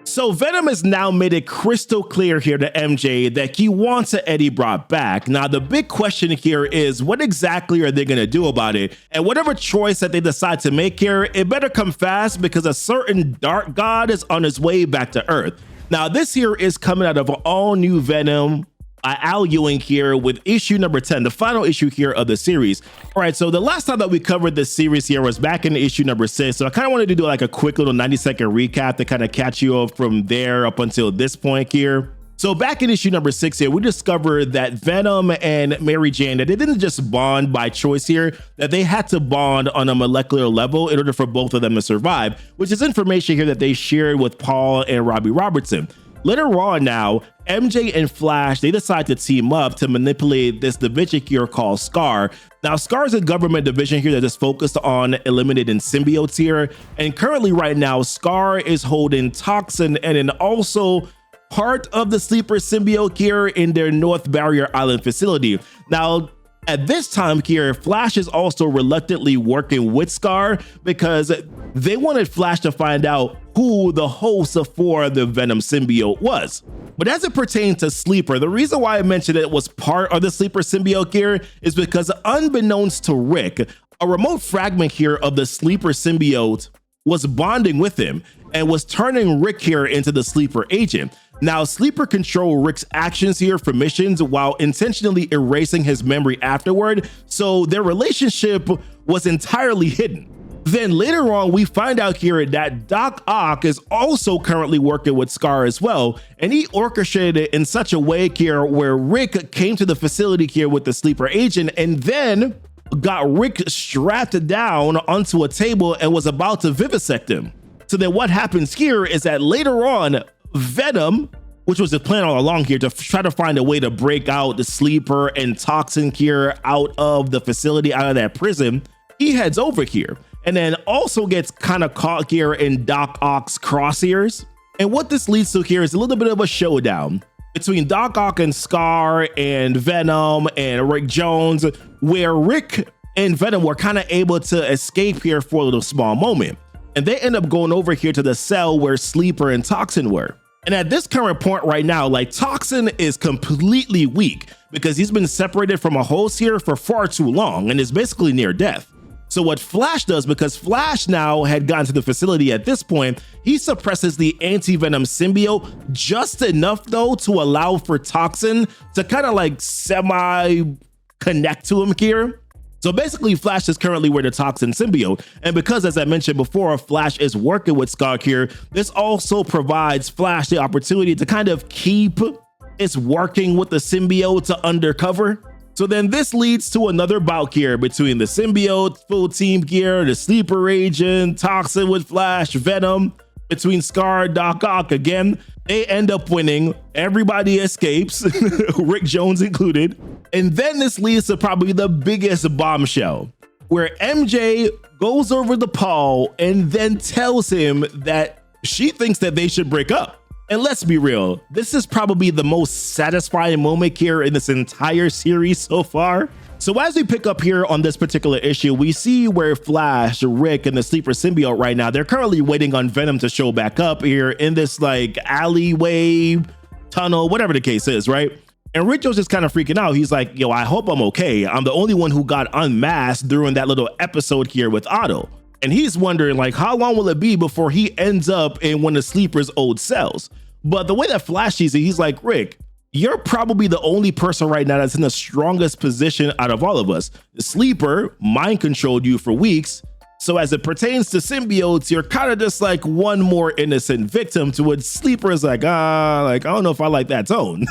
So Venom has now made it crystal clear here to MJ that he wants Eddie brought back. Now, the big question here is what exactly are they going to do about it? And whatever choice that they decide to make here, it better come fast because a certain dark god is on his way back to Earth. Now, this here is coming out of All-New Venom. Al Ewing here with issue number 10, the final issue here of the series. All right, so the last time that we covered this series here was back in issue number 6. So I kind of wanted to do like a quick little 90-second recap to kind of catch you up from there up until this point here. So back in issue number 6 here, we discovered that Venom and Mary Jane, that they didn't just bond by choice here, that they had to bond on a molecular level in order for both of them to survive, which is information here that they shared with Paul and Robbie Robertson. Later on now, MJ and Flash, they decide to team up to manipulate this division here called SCAR. Now, SCAR is a government division here that is focused on eliminating symbiotes here. And currently right now, SCAR is holding Toxin and then also part of the sleeper symbiote here in their North Barrier Island facility. Now, at this time here, Flash is also reluctantly working with SCAR because they wanted Flash to find out who the host for the Venom symbiote was. But as it pertains to Sleeper, the reason why I mentioned it was part of the Sleeper symbiote here is because unbeknownst to Rick, a remote fragment here of the Sleeper symbiote was bonding with him and was turning Rick here into the Sleeper agent. Now, Sleeper controlled Rick's actions here for missions while intentionally erasing his memory afterward, so their relationship was entirely hidden. Then later on, we find out here that Doc Ock is also currently working with SCAR as well, and he orchestrated it in such a way here where Rick came to the facility here with the Sleeper agent and then got Rick strapped down onto a table and was about to vivisect him. So then what happens here is that later on, Venom, which was the plan all along here to try to find a way to break out the Sleeper and Toxin here out of the facility, out of that prison, he heads over here and then also gets kind of caught here in Doc Ock's crosshairs. And what this leads to here is a little bit of a showdown between Doc Ock and SCAR and Venom and Rick Jones, where Rick and Venom were kind of able to escape here for a little small moment. And they end up going over here to the cell where Sleeper and Toxin were. And at this current point right now, like Toxin is completely weak because he's been separated from a host here for far too long and is basically near death. So what Flash does, because Flash now had gotten to the facility at this point, he suppresses the anti-Venom symbiote just enough though to allow for Toxin to kind of like semi-connect to him here. So basically, Flash is currently with the Toxin symbiote. And because, as I mentioned before, Flash is working with SCAR here, this also provides Flash the opportunity to kind of keep its working with the symbiote to undercover. So then this leads to another bout here between the symbiote, full team gear, the Sleeper agent, Toxin with Flash, Venom, between SCAR, Doc Ock again. They end up winning. Everybody escapes, Rick Jones included. And then this leads to probably the biggest bombshell, where MJ goes over to Paul and then tells him that she thinks that they should break up. And let's be real, this is probably the most satisfying moment here in this entire series so far. So as we pick up here on this particular issue, we see where Flash, Rick, and the Sleeper symbiote right now, they're currently waiting on Venom to show back up here in this like alleyway, tunnel, whatever the case is, right? And Rick Jones just kind of freaking out. He's like, yo, I hope I'm okay. I'm the only one who got unmasked during that little episode here with Otto. And he's wondering like, how long will it be before he ends up in one of Sleeper's old cells? But the way that Flash sees it, he's like, Rick, you're probably the only person right now that's in the strongest position out of all of us. The Sleeper mind controlled you for weeks. So as it pertains to symbiotes, you're kind of just like one more innocent victim to what Sleeper is like, I don't know if I like that tone.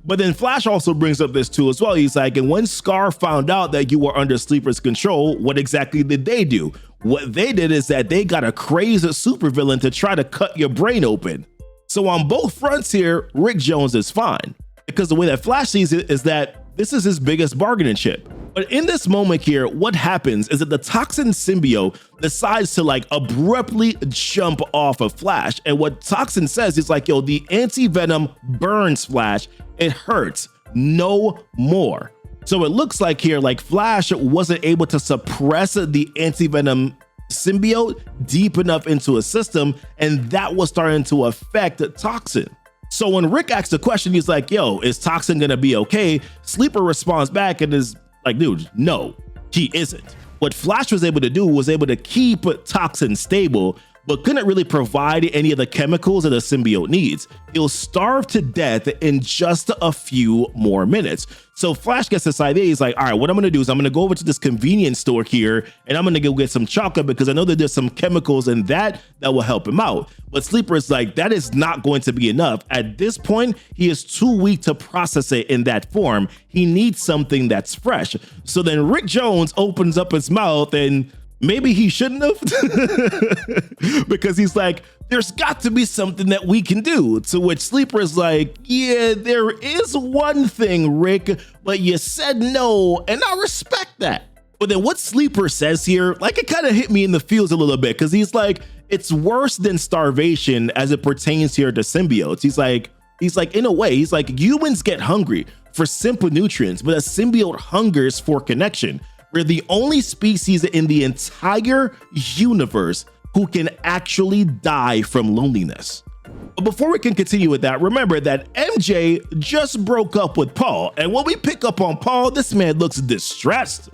But then Flash also brings up this too as well. He's like, and when SCAR found out that you were under Sleeper's control, what exactly did they do? What they did is that they got a crazy supervillain to try to cut your brain open. So on both fronts here, Rick Jones is fine, because the way that Flash sees it is that this is his biggest bargaining chip. But in this moment here, what happens is that the Toxin symbiote decides to like abruptly jump off of Flash. And what Toxin says is like, yo, the anti-venom burns Flash. It hurts no more. So it looks like here, like Flash wasn't able to suppress the anti-venom symbiote deep enough into his system, and that was starting to affect Toxin. So when Rick asks the question, he's like, yo, is Toxin gonna be okay? Sleeper responds back and is like, dude, no, he isn't. What Flash was able to do was able to keep Toxin stable, but couldn't really provide any of the chemicals that the symbiote needs. He'll starve to death in just a few more minutes. So Flash gets this idea. He's like, all right, what I'm gonna do is I'm gonna go over to this convenience store here and I'm gonna go get some chocolate because I know that there's some chemicals in that will help him out. But Sleeper is like, that is not going to be enough. At this point, he is too weak to process it in that form. He needs something that's fresh. So then Rick Jones opens up his mouth, and maybe he shouldn't have, because he's like, there's got to be something that we can do. To which Sleeper is like, yeah, there is one thing, Rick, but you said no, and I respect that. But then what Sleeper says here, like, it kind of hit me in the feels a little bit, because he's like, it's worse than starvation as it pertains here to symbiotes. He's like, in a way, he's like, humans get hungry for simple nutrients, but a symbiote hungers for connection. We're the only species in the entire universe who can actually die from loneliness. But before we can continue with that, remember that MJ just broke up with Paul. And when we pick up on Paul, this man looks distressed.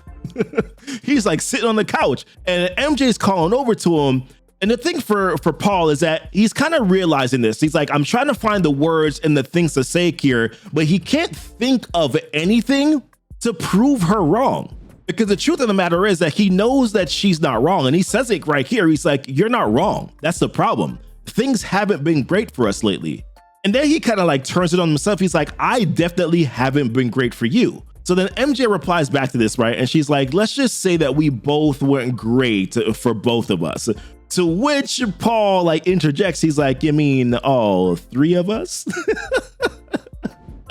He's like sitting on the couch and MJ's calling over to him. And the thing for Paul is that he's kind of realizing this. He's like, I'm trying to find the words and the things to say here, but he can't think of anything to prove her wrong. Because the truth of the matter is that he knows that she's not wrong. And he says it right here. He's like, you're not wrong. That's the problem. Things haven't been great for us lately. And then he kind of like turns it on himself. He's like, I definitely haven't been great for you. So then MJ replies back to this, right? And she's like, let's just say that we both weren't great for both of us. To which Paul like interjects. He's like, you mean all three of us?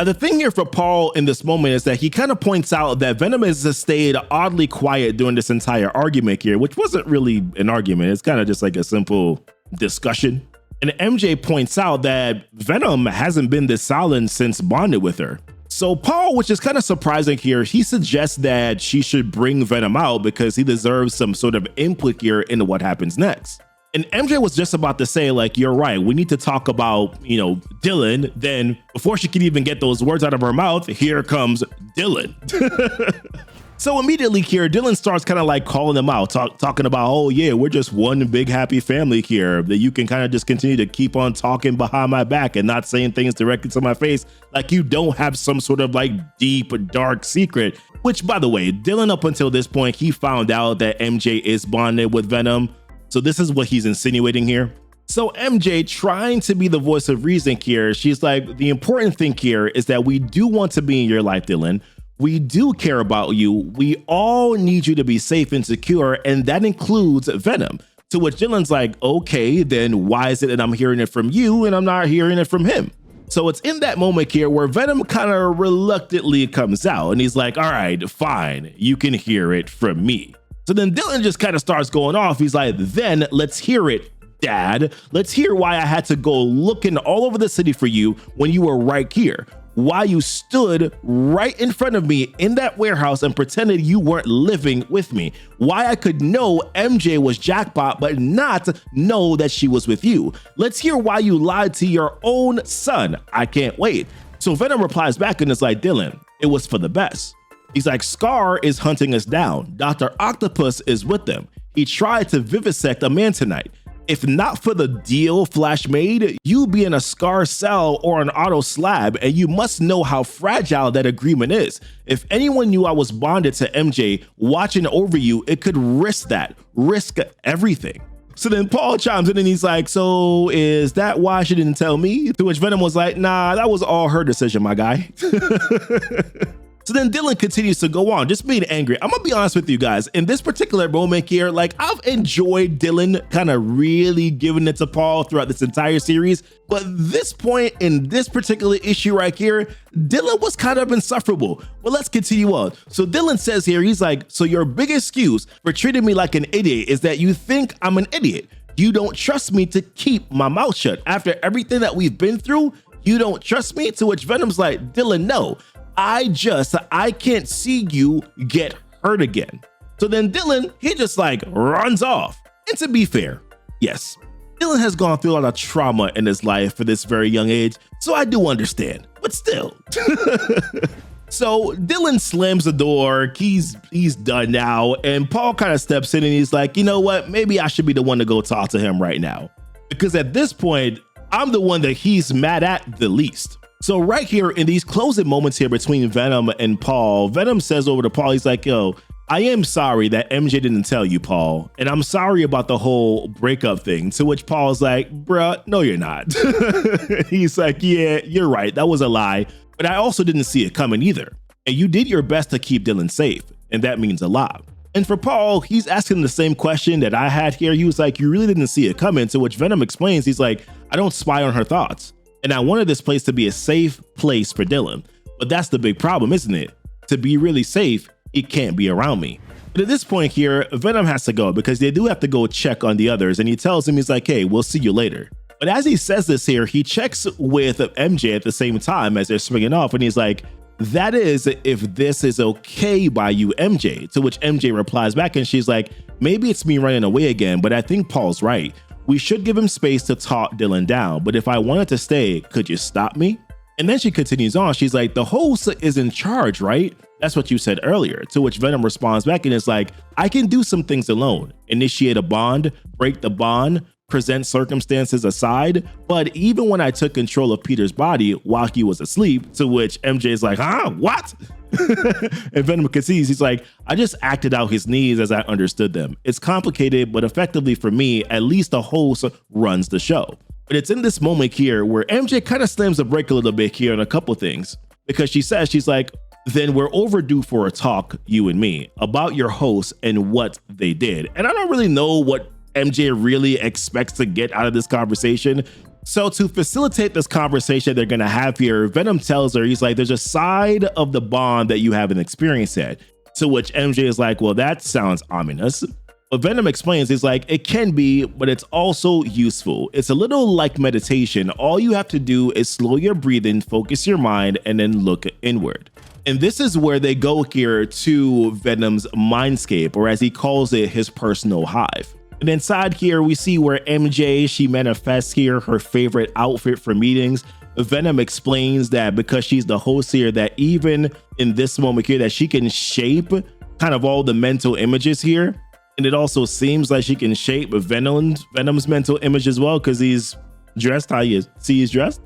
The thing here for Paul in this moment is that he kind of points out that Venom has stayed oddly quiet during this entire argument here, which wasn't really an argument. It's kind of just like a simple discussion. And MJ points out that Venom hasn't been this silent since bonded with her. So Paul, which is kind of surprising here, he suggests that she should bring Venom out because he deserves some sort of input here into what happens next. And MJ was just about to say, like, you're right, we need to talk about, Dylan. Then before she could even get those words out of her mouth, here comes Dylan. So immediately here, Dylan starts kind of like calling them out, talking about, oh yeah, we're just one big happy family here, that you can kind of just continue to keep on talking behind my back and not saying things directly to my face, like you don't have some sort of like deep, dark secret. Which, by the way, Dylan up until this point, he found out that MJ is bonded with Venom. So this is what he's insinuating here. So MJ, trying to be the voice of reason here, she's like, the important thing here is that we do want to be in your life, Dylan. We do care about you. We all need you to be safe and secure, and that includes Venom. To which Dylan's like, okay, then why is it that I'm hearing it from you and I'm not hearing it from him? So it's in that moment here where Venom kind of reluctantly comes out and he's like, all right, fine, you can hear it from me. So then Dylan just kind of starts going off. He's like, then let's hear it, Dad. Let's hear why I had to go looking all over the city for you when you were right here. Why you stood right in front of me in that warehouse and pretended you weren't living with me. Why I could know MJ was Jackpot, but not know that she was with you. Let's hear why you lied to your own son. I can't wait. So Venom replies back and is like, Dylan, it was for the best. He's like, Scar is hunting us down. Dr. Octopus is with them. He tried to vivisect a man tonight. If not for the deal Flash made, you'd be in a Scar cell or an auto slab, and you must know how fragile that agreement is. If anyone knew I was bonded to MJ watching over you, it could risk everything. So then Paul chimes in and he's like, so is that why she didn't tell me? To which Venom was like, nah, that was all her decision, my guy. So then Dylan continues to go on, just being angry. I'm gonna be honest with you guys. In this particular moment here, like, I've enjoyed Dylan kind of really giving it to Paul throughout this entire series. But this point in this particular issue right here, Dylan was kind of insufferable. But let's continue on. So Dylan says here, he's like, so your big excuse for treating me like an idiot is that you think I'm an idiot. You don't trust me to keep my mouth shut. After everything that we've been through, you don't trust me? To which Venom's like, Dylan, no. I can't see you get hurt again. So then Dylan, he just like runs off. And to be fair, yes, Dylan has gone through a lot of trauma in his life for this very young age, so I do understand, but still. So Dylan slams the door, he's done now, and Paul kind of steps in and he's like, you know what, maybe I should be the one to go talk to him right now. Because at this point, I'm the one that he's mad at the least. So right here in these closing moments here between Venom and Paul, Venom says over to Paul, he's like, yo, I am sorry that MJ didn't tell you, Paul, and I'm sorry about the whole breakup thing. To which Paul's like, bruh, no, you're not. He's like, yeah, you're right. That was a lie. But I also didn't see it coming either. And you did your best to keep Dylan safe. And that means a lot. And for Paul, he's asking the same question that I had here. He was like, you really didn't see it coming. To which Venom explains, he's like, I don't spy on her thoughts. And I wanted this place to be a safe place for Dylan. But that's the big problem, isn't it? To be really safe, he can't be around me. But at this point here, Venom has to go because they do have to go check on the others. And he tells him, he's like, hey, we'll see you later. But as he says this here, he checks with MJ at the same time as they're swinging off. And he's like, that is if this is okay by you, MJ. To which MJ replies back and she's like, maybe it's me running away again, but I think Paul's right. We should give him space to talk Dylan down. But if I wanted to stay, could you stop me? And then she continues on. She's like, the host is in charge, right? That's what you said earlier. To which Venom responds back and is like, I can do some things alone. Initiate a bond, break the bond, present circumstances aside, but even when I took control of Peter's body while he was asleep, to which MJ is like, huh, what? And Venom concedes, he's like, I just acted out his needs as I understood them. It's complicated, but effectively for me, at least the host runs the show. But it's in this moment here where MJ kind of slams the brake a little bit here on a couple things, because she says, she's like, then we're overdue for a talk, you and me, about your host and what they did. And I don't really know what MJ really expects to get out of this conversation. So to facilitate this conversation they're going to have here, Venom tells her, he's like, there's a side of the bond that you haven't experienced yet. To which MJ is like, well, that sounds ominous. But Venom explains, he's like, it can be, but it's also useful. It's a little like meditation. All you have to do is slow your breathing, focus your mind, and then look inward. And this is where they go here to Venom's mindscape, or as he calls it, his personal hive. And inside here, we see where MJ, she manifests here her favorite outfit for meetings. Venom explains that because she's the host here, that even in this moment here, that she can shape kind of all the mental images here. And it also seems like she can shape Venom's mental image as well, because he's dressed how you see he's dressed.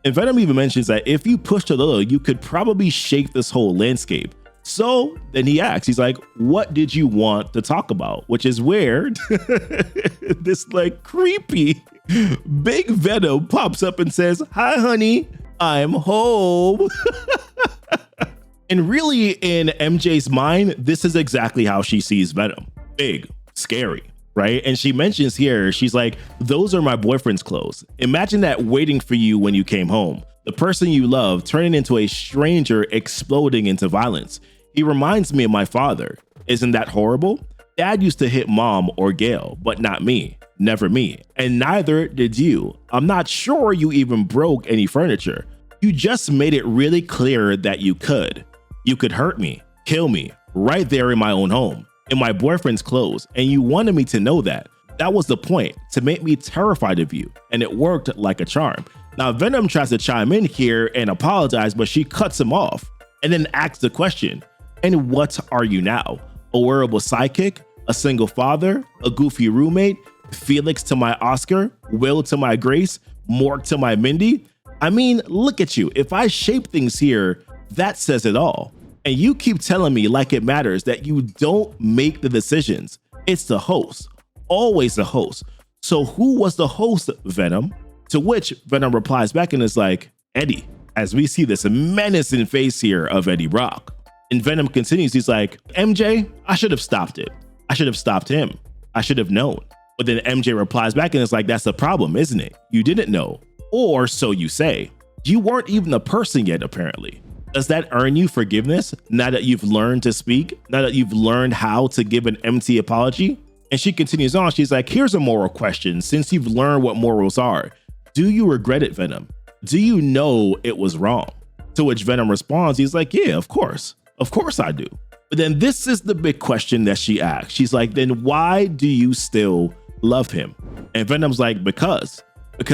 And Venom even mentions that if you pushed a little, you could probably shape this whole landscape. So then he asks, he's like, what did you want to talk about? Which is where this like creepy big Venom pops up and says, hi, honey, I'm home. And really in MJ's mind, this is exactly how she sees Venom. Big, scary, right? And she mentions here, she's like, those are my boyfriend's clothes. Imagine that waiting for you when you came home. The person you love turning into a stranger, exploding into violence. He reminds me of my father. Isn't that horrible? Dad used to hit mom or Gail, but not me. Never me. And neither did you. I'm not sure you even broke any furniture. You just made it really clear that you could. You could hurt me, kill me, right there in my own home, in my boyfriend's clothes, and you wanted me to know that. That was the point, to make me terrified of you, and it worked like a charm. Now, Venom tries to chime in here and apologize, but she cuts him off, and then asks the question, and what are you now? A wearable sidekick? A single father? A goofy roommate? Felix to my Oscar? Will to my Grace? Mork to my Mindy? I mean, look at you. If I shape things here, that says it all. And you keep telling me like it matters that you don't make the decisions. It's the host. Always the host. So who was the host, Venom? To which Venom replies back and is like, Eddie, as we see this menacing face here of Eddie Brock. And Venom continues, he's like, MJ, I should have stopped it. I should have stopped him. I should have known. But then MJ replies back and is like, that's the problem, isn't it? You didn't know. Or so you say. You weren't even a person yet, apparently. Does that earn you forgiveness now that you've learned to speak? Now that you've learned how to give an empty apology? And she continues on. She's like, here's a moral question. Since you've learned what morals are, do you regret it, Venom? Do you know it was wrong? To which Venom responds, he's like, yeah, of course. Of course I do. But then this is the big question that she asks. She's like, then why do you still love him? And Venom's like, because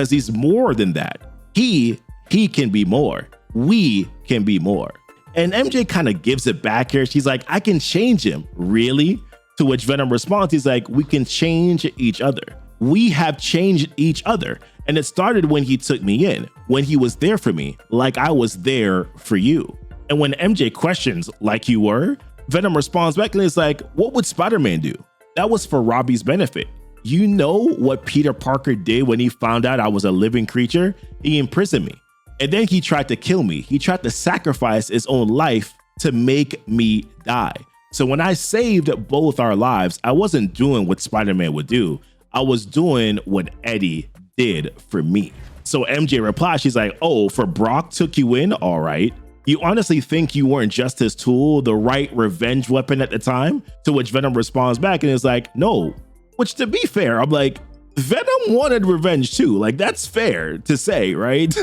he's more than that. He can be more. We can be more. And MJ kind of gives it back here. She's like, I can change him. Really? To which Venom responds, he's like, we can change each other. We have changed each other. And it started when he took me in, when he was there for me, like I was there for you. And when MJ questions, like you were, Venom responds back and is like, what would Spider-Man do? That was for Robbie's benefit. You know what Peter Parker did when he found out I was a living creature? He imprisoned me. And then he tried to kill me. He tried to sacrifice his own life to make me die. So when I saved both our lives, I wasn't doing what Spider-Man would do. I was doing what Eddie did for me. So MJ replies, she's like, oh, for Brock took you in? All right. You honestly think you weren't just his tool, the right revenge weapon at the time? To which Venom responds back and is like, no. Which, to be fair, I'm like, Venom wanted revenge too. Like, that's fair to say, right?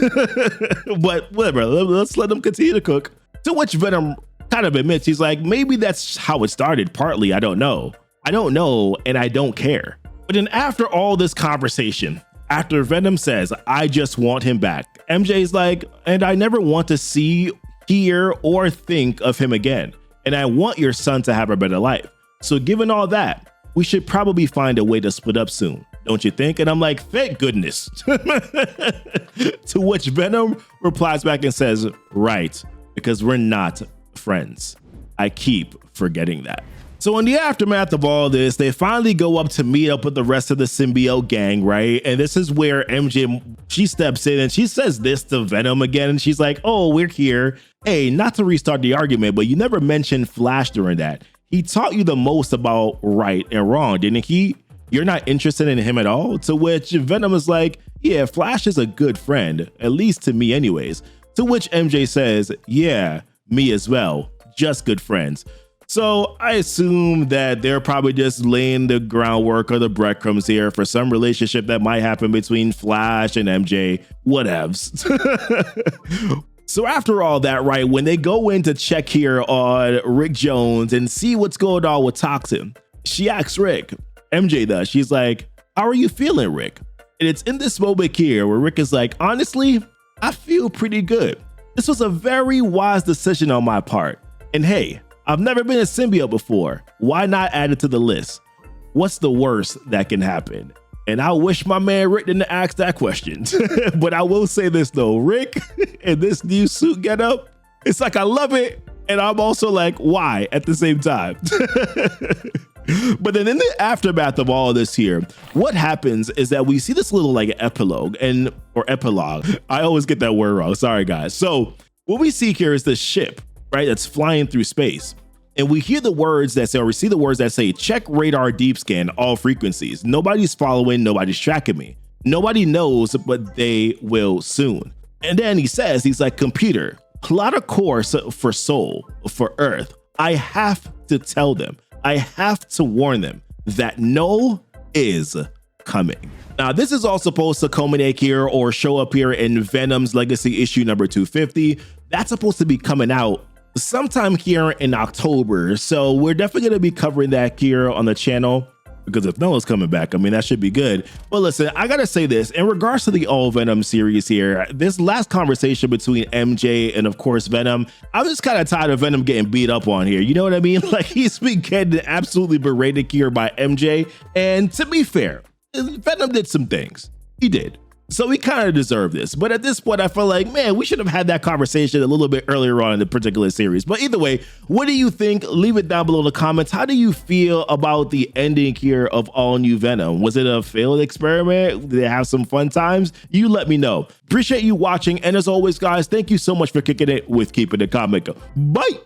But whatever, let's let them continue to cook. To which Venom kind of admits, he's like, maybe that's how it started, partly, I don't know. I don't know, and I don't care. But then after all this conversation, after Venom says, I just want him back, MJ's like, and I never want to see, hear, or think of him again. And I want your son to have a better life. So given all that, we should probably find a way to split up soon, don't you think? And I'm like, thank goodness. To which Venom replies back and says, right, because we're not friends. I keep forgetting that. So in the aftermath of all this, they finally go up to meet up with the rest of the symbiote gang, right? And this is where MJ, she steps in and she says this to Venom again. And she's like, oh, we're here. Hey, not to restart the argument, but you never mentioned Flash during that. He taught you the most about right and wrong, didn't he? You're not interested in him at all? To which Venom is like, yeah, Flash is a good friend, at least to me anyways. To which MJ says, yeah, me as well, just good friends. So I assume that they're probably just laying the groundwork or the breadcrumbs here for some relationship that might happen between Flash and MJ, whatevs. So after all that, right, when they go in to check here on Rick Jones and see what's going on with Toxin, she asks Rick, MJ does, she's like, how are you feeling, Rick? And it's in this moment here where Rick is like, honestly, I feel pretty good. This was a very wise decision on my part. And hey, I've never been a symbiote before. Why not add it to the list? What's the worst that can happen? And I wish my man Rick didn't ask that question. But I will say this though, Rick in this new suit getup, it's like I love it. And I'm also like, why at the same time? But then in the aftermath of all of this here, what happens is that we see this little like epilogue or epilogue. I always get that word wrong. Sorry, guys. So what we see here is this ship, right, that's flying through space. And we hear the words that say, or we see the words that say, check radar deep scan all frequencies. Nobody's following, nobody's tracking me. Nobody knows, but they will soon. And then he says, he's like, computer, plot a course for Soul, for Earth. I have to tell them, I have to warn them that Null is coming. Now, this is all supposed to culminate here or show up here in Venom's Legacy issue number 250. That's supposed to be coming out sometime here in October. So we're definitely going to be covering that here on the channel, because if Null is coming back, I mean, that should be good. But listen, I got to say this in regards to the All Venom series here, this last conversation between MJ and of course Venom, I'm just kind of tired of Venom getting beat up on here. You know what I mean? Like, he's been getting absolutely berated here by MJ. And to be fair, Venom did some things. He did. So we kind of deserve this. But at this point, I feel like, man, we should have had that conversation a little bit earlier on in the particular series. But either way, what do you think? Leave it down below in the comments. How do you feel about the ending here of All-New Venom? Was it a failed experiment? Did they have some fun times? You let me know. Appreciate you watching. And as always, guys, thank you so much for kicking it with Keepin' It Comic. Bye.